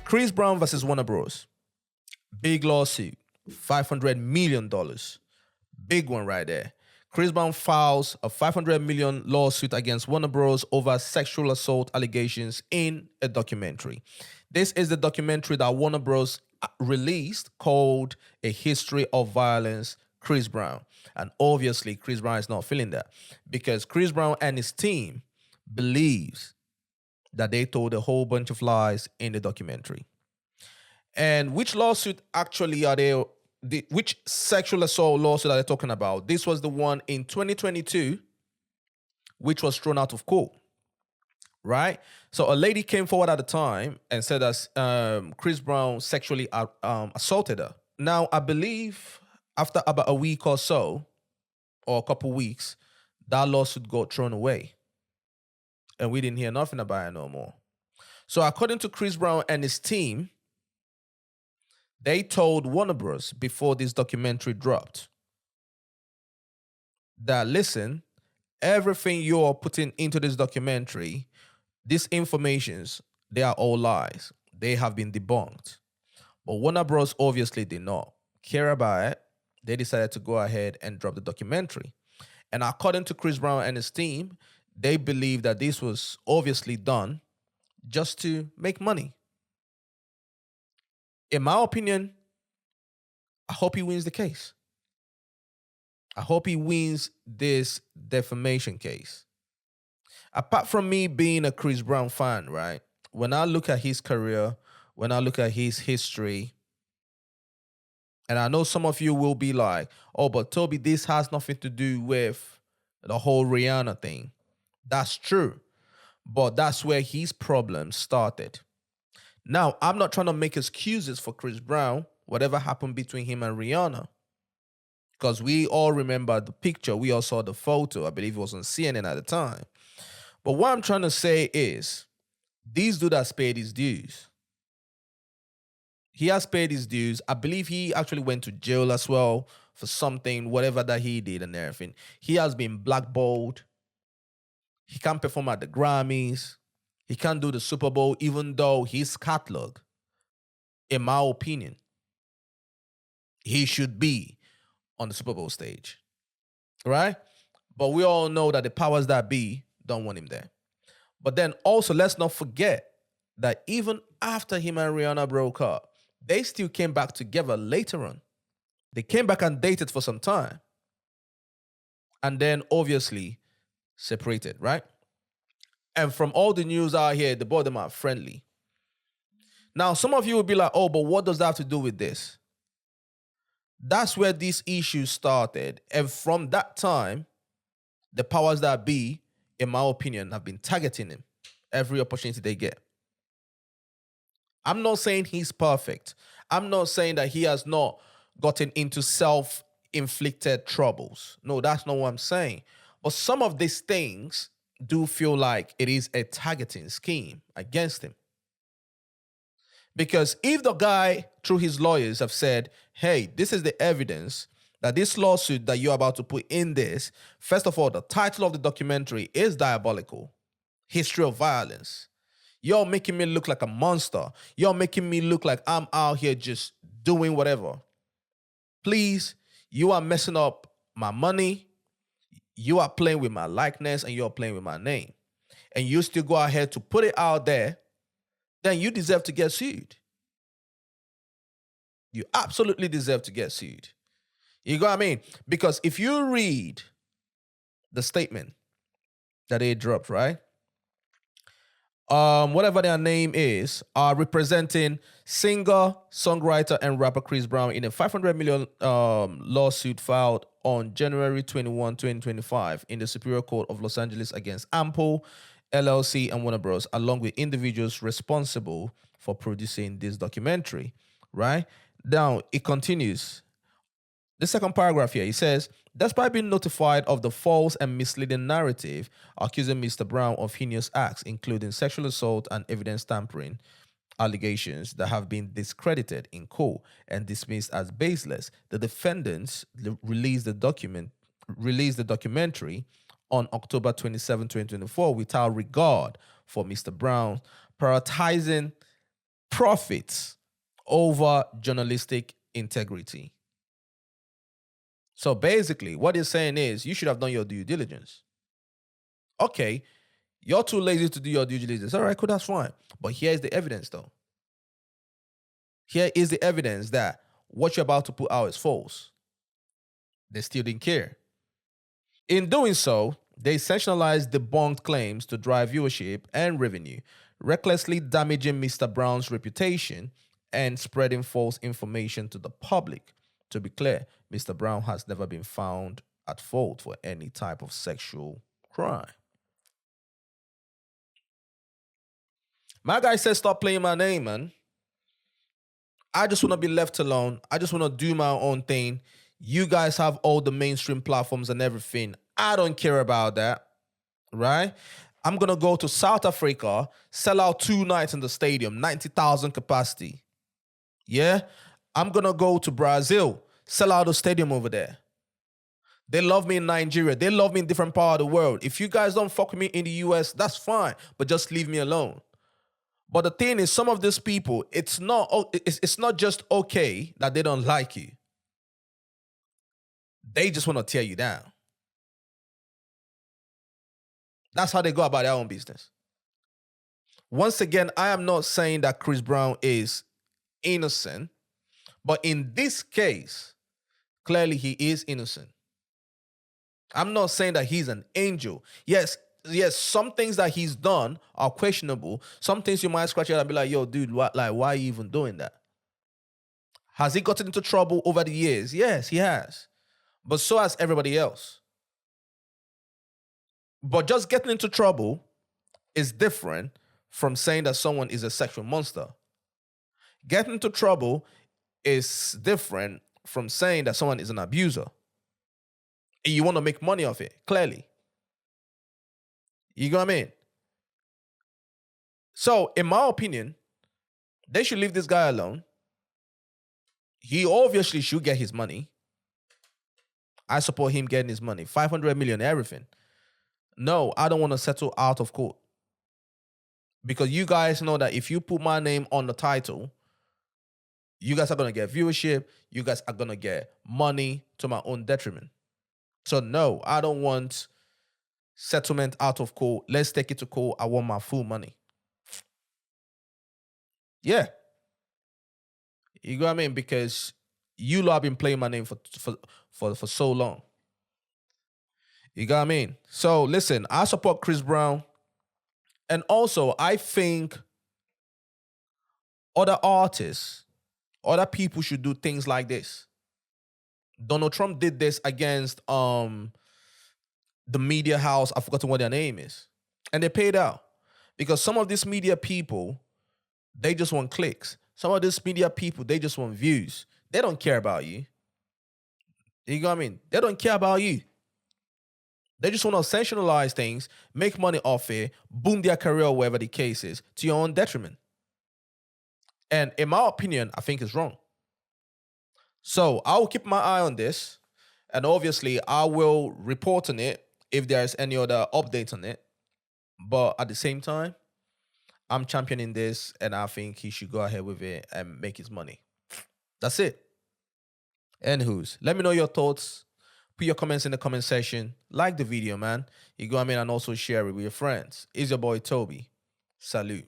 Chris Brown versus Warner Bros. Big lawsuit, $500 million. Big one right there. Chris Brown files a $500 million lawsuit against Warner Bros. Over sexual assault allegations in a documentary. This is the documentary that Warner Bros. Released called A History of Violence, Chris Brown. And obviously, Chris Brown is not feeling that because Chris Brown and his team believes that they told a whole bunch of lies in the documentary. And which lawsuit actually are they? Which sexual assault lawsuit are they talking about? This was the one in 2022, which was thrown out of court, right? So a lady came forward at the time and said that Chris Brown sexually assaulted her. Now, I believe after about a week or so, or a couple weeks, that lawsuit got thrown away. And we didn't hear nothing about it no more. So according to Chris Brown and his team, they told Warner Bros. Before this documentary dropped that, listen, everything you're putting into this documentary, these informations, they are all lies. They have been debunked. But Warner Bros. Obviously did not care about it. They decided to go ahead and drop the documentary. And according to Chris Brown and his team, they believe that this was obviously done just to make money. In my opinion, I hope he wins the case. I hope he wins this defamation case. Apart from me being a Chris Brown fan, right? When I look at his career, when I look at his history, and I know some of you will be like, oh, but Toby, this has nothing to do with the whole Rihanna thing. That's true. But that's where his problem started. Now, I'm not trying to make excuses for Chris Brown, whatever happened between him and Rihanna. Because we all remember the picture. We all saw the photo. I believe it was on CNN at the time. But what I'm trying to say is, these dudes has paid his dues. He has paid his dues. I believe he actually went to jail as well for something, whatever that he did and everything. He has been blackballed. He can't perform at the Grammys. He can't do the Super Bowl, even though his catalog, in my opinion, he should be on the Super Bowl stage, right? But we all know that the powers that be don't want him there. But then also, let's not forget that even after him and Rihanna broke up, they still came back together later on. They came back and dated for some time. And then obviously separated, right? And from all the news out here, the both of them are friendly. Now, some of you will be like, oh, but what does that have to do with this? That's where these issues started. And from that time, the powers that be, in my opinion, have been targeting him every opportunity they get. I'm not saying he's perfect. I'm not saying that he has not gotten into self-inflicted troubles. No, that's not what I'm saying. But some of these things do feel like it is a targeting scheme against him. Because if the guy, through his lawyers, have said, hey, this is the evidence that this lawsuit that you're about to put in this, first of all, the title of the documentary is diabolical. History of Violence. You're making me look like a monster. You're making me look like I'm out here just doing whatever. Please, you are messing up my money. You are playing with my likeness and you're playing with my name. And you still go ahead to put it out there, then you deserve to get sued. You absolutely deserve to get sued. You know what I mean? Because if you read the statement that they dropped, right? Whatever their name is, are representing singer, songwriter, and rapper Chris Brown in a $500 million lawsuit filed on January 21, 2025 in the Superior Court of Los Angeles against Ample, LLC, and Warner Bros., along with individuals responsible for producing this documentary, right? Now, it continues. The second paragraph here, it says, despite being notified of the false and misleading narrative accusing Mr. Brown of heinous acts, including sexual assault and evidence tampering allegations that have been discredited in court and dismissed as baseless, the defendants released the documentary on October 27, 2024 without regard for Mr. Brown, prioritizing profits over journalistic integrity. So basically, what he's saying is you should have done your due diligence. Okay, you're too lazy to do your due diligence. All right, cool, that's fine. But here's the evidence, though. Here is the evidence that what you're about to put out is false. They still didn't care. In doing so, they sensationalized debunked claims to drive viewership and revenue, recklessly damaging Mr. Brown's reputation and spreading false information to the public. To be clear, Mr. Brown has never been found at fault for any type of sexual crime. My guy says, stop playing my name, man. I just want to be left alone. I just want to do my own thing. You guys have all the mainstream platforms and everything. I don't care about that, right? I'm going to go to South Africa, sell out 2 nights in the stadium, 90,000 capacity. Yeah? I'm going to go to Brazil, sell out the stadium over there. They love me in Nigeria. They love me in different parts of the world. If you guys don't fuck with me in the US, that's fine, but just leave me alone. But the thing is, some of these people, it's not just okay that they don't like you. They just want to tear you down. That's how they go about their own business. Once again, I am not saying that Chris Brown is innocent, but in this case, clearly he is innocent. I'm not saying that he's an angel. Yes, some things that he's done are questionable. Some things you might scratch your head and be like, yo, dude, why are you even doing that? Has he gotten into trouble over the years? Yes, he has. But so has everybody else. But just getting into trouble is different from saying that someone is a sexual monster. Getting into trouble is different from saying that someone is an abuser. And you want to make money off it, clearly. You know what I mean? So, in my opinion, they should leave this guy alone. He obviously should get his money. I support him getting his money. 500 million, everything. No, I don't want to settle out of court. Because you guys know that if you put my name on the title, you guys are going to get viewership. You guys are going to get money to my own detriment. So no, I don't want settlement out of court. Let's take it to court. I want my full money. Yeah. You know what I mean? Because you lot have been playing my name for so long. You know what I mean? So listen, I support Chris Brown. And also, I think other artists, other people should do things like this. Donald Trump did this against the media house. I've forgotten what their name is. And they paid out. Because some of these media people, they just want clicks. Some of these media people, they just want views. They don't care about you. You know what I mean? They don't care about you. They just want to sensationalize things, make money off it, boom their career, whatever the case is, to your own detriment. And in my opinion, I think it's wrong. So I will keep my eye on this. And obviously, I will report on it if there's any other updates on it. But at the same time, I'm championing this, and I think he should go ahead with it and make his money. That's it. Anywho's, let me know your thoughts. Put your comments in the comment section. Like the video, man. You go, I mean, and also share it with your friends. It's your boy, Toby. Salute.